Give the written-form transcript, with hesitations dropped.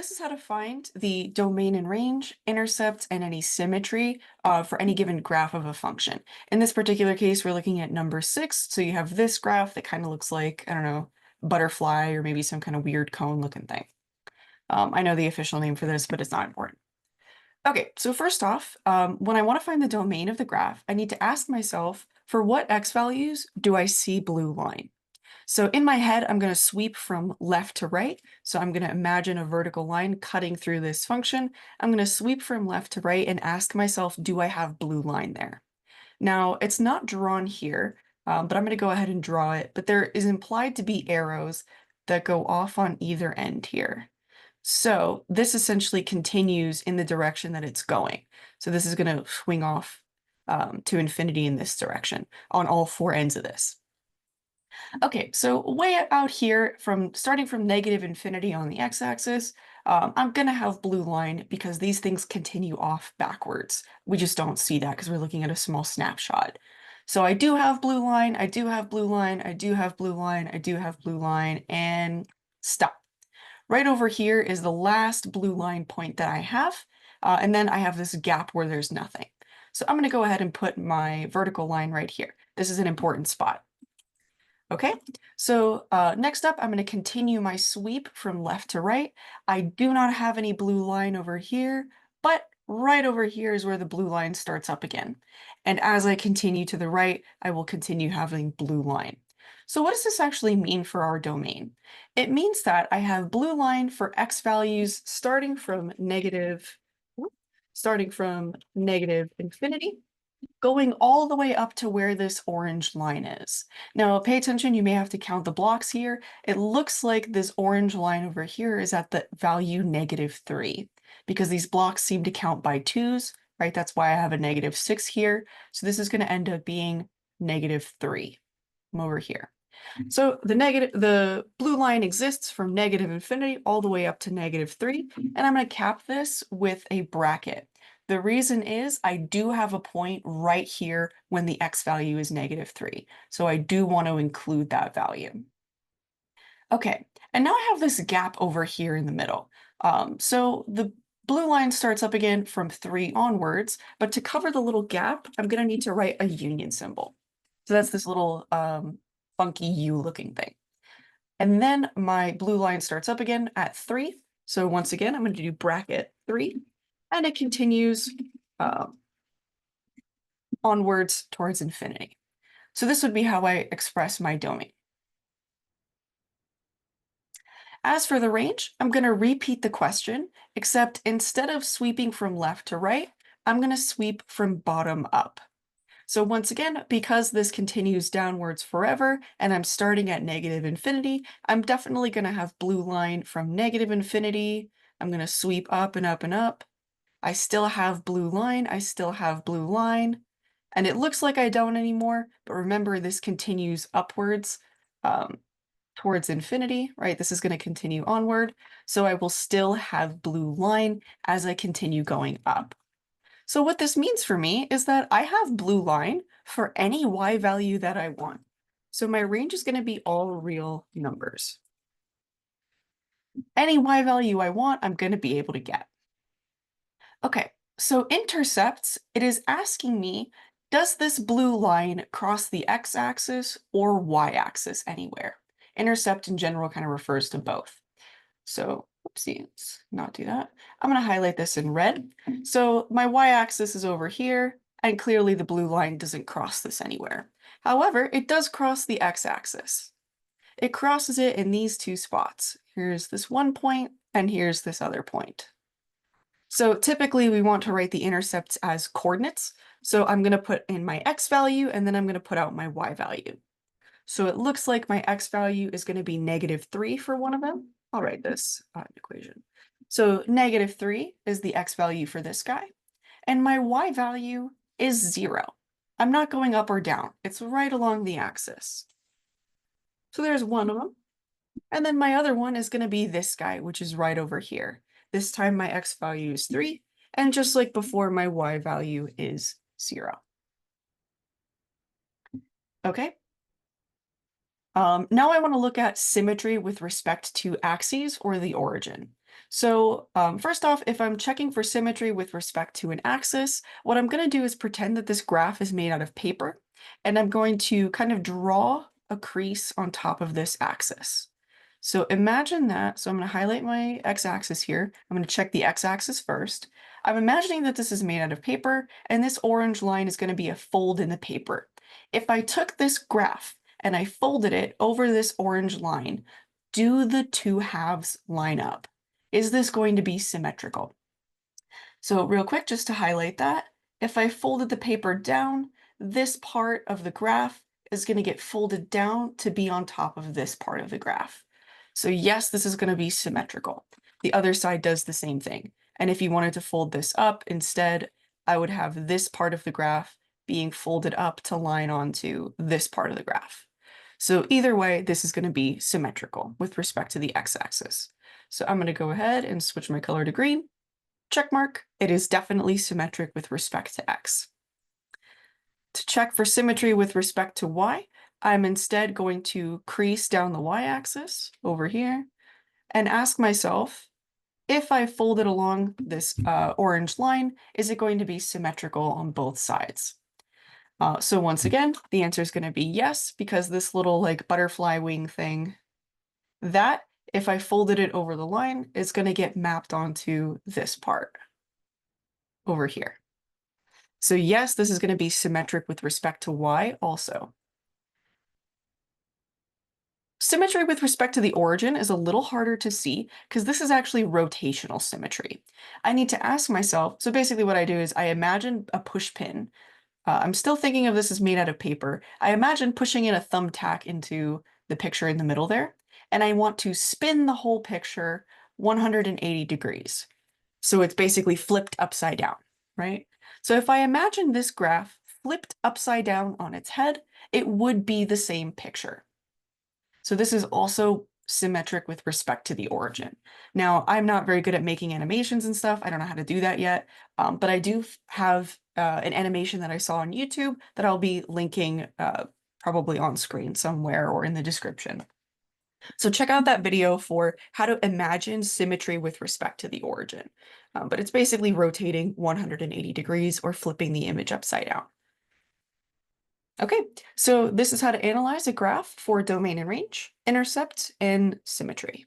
This is how to find the domain and range, intercepts, and any symmetry for any given graph of a function. In this particular case, we're looking at number 6. So you have this graph that kind of looks like, I don't know, butterfly or maybe some kind of weird cone looking thing. I know the official name for this, but it's not important. Okay, so first off, when I want to find the domain of the graph, I need to ask myself, for what x values do I see blue line? So in my head, I'm going to sweep from left to right. So I'm going to imagine a vertical line cutting through this function. I'm going to sweep from left to right and ask myself, do I have blue line there? Now, it's not drawn here, but I'm going to go ahead and draw it. But there is implied to be arrows that go off on either end here. So this essentially continues in the direction that it's going. So this is going to swing off to infinity in this direction on all four ends of this. Okay, so way out here, starting from negative infinity on the x-axis, I'm going to have blue line because these things continue off backwards. We just don't see that because we're looking at a small snapshot. So I do have blue line, I do have blue line, I do have blue line, I do have blue line, and stop. Right over here is the last blue line point that I have, and then I have this gap where there's nothing. So I'm going to go ahead and put my vertical line right here. This is an important spot. Okay, so next up, I'm going to continue my sweep from left to right. I do not have any blue line over here, but right over here is where the blue line starts up again. And as I continue to the right, I will continue having blue line. So what does this actually mean for our domain? It means that I have blue line for x values starting from negative infinity going all the way up to where this orange line is. Now, pay attention, you may have to count the blocks here. It looks like this orange line over here is at the value -3 because these blocks seem to count by twos, right? That's why I have a -6 here. So this is going to end up being -3 over here. So the blue line exists from negative infinity all the way up to -3, and I'm going to cap this with a bracket. The reason is I do have a point right here when the x value is -3. So I do want to include that value. Okay, and now I have this gap over here in the middle. So the blue line starts up again from 3 onwards, but to cover the little gap, I'm going to need to write a union symbol. So that's this little funky U looking thing. And then my blue line starts up again at 3. So once again, I'm going to do bracket 3, and it continues onwards towards infinity. So this would be how I express my domain. As for the range, I'm going to repeat the question, except instead of sweeping from left to right, I'm going to sweep from bottom up. So once again, because this continues downwards forever, and I'm starting at negative infinity, I'm definitely going to have blue line from negative infinity. I'm going to sweep up and up and up. I still have blue line. I still have blue line. And it looks like I don't anymore, but remember this continues upwards towards infinity, right? This is going to continue onward. So I will still have blue line as I continue going up. So what this means for me is that I have blue line for any y value that I want. So my range is going to be all real numbers. Any y value I want, I'm going to be able to get. Okay, so intercepts, it is asking me, does this blue line cross the x-axis or y-axis anywhere? Intercept in general kind of refers to both. So, oopsie, let's not do that. I'm going to highlight this in red. So my y-axis is over here, and clearly the blue line doesn't cross this anywhere. However, it does cross the x-axis. It crosses it in these two spots. Here's this one point, and here's this other point. So typically we want to write the intercepts as coordinates. So I'm going to put in my x value, and then I'm going to put out my y value. So it looks like my x value is going to be -3 for one of them. I'll write this equation. So -3 is the x value for this guy, and my y value is 0. I'm not going up or down. It's right along the axis. So there's one of them. And then my other one is going to be this guy, which is right over here. This time my x value is 3, and just like before, my y value is 0. Okay. Now I want to look at symmetry with respect to axes or the origin. So first off, if I'm checking for symmetry with respect to an axis, what I'm going to do is pretend that this graph is made out of paper, and I'm going to kind of draw a crease on top of this axis. So imagine that. So I'm going to highlight my x-axis here. I'm going to check the x-axis first. I'm imagining that this is made out of paper, and this orange line is going to be a fold in the paper. If I took this graph and I folded it over this orange line, do the two halves line up? Is this going to be symmetrical? So real quick, just to highlight that, if I folded the paper down, this part of the graph is going to get folded down to be on top of this part of the graph. So yes, this is going to be symmetrical. The other side does the same thing. And if you wanted to fold this up instead, I would have this part of the graph being folded up to line onto this part of the graph. So either way, this is going to be symmetrical with respect to the x-axis. So I'm going to go ahead and switch my color to green. Check mark. It is definitely symmetric with respect to x. To check for symmetry with respect to y, I'm instead going to crease down the y-axis over here and ask myself, if I fold it along this orange line, is it going to be symmetrical on both sides? So once again, the answer is going to be yes, because this little like butterfly wing thing, that if I folded it over the line, is going to get mapped onto this part over here. So yes, this is going to be symmetric with respect to y also. Symmetry with respect to the origin is a little harder to see because this is actually rotational symmetry. I need to ask myself, so basically what I do is I imagine a push pin. I'm still thinking of this as made out of paper. I imagine pushing in a thumbtack into the picture in the middle there, and I want to spin the whole picture 180 degrees. So it's basically flipped upside down, right? So if I imagine this graph flipped upside down on its head, it would be the same picture. So this is also symmetric with respect to the origin. Now, I'm not very good at making animations and stuff. I don't know how to do that yet, but I do have an animation that I saw on YouTube that I'll be linking probably on screen somewhere or in the description. So check out that video for how to imagine symmetry with respect to the origin. But it's basically rotating 180 degrees or flipping the image upside down. Okay, so this is how to analyze a graph for domain and range, intercept, and symmetry.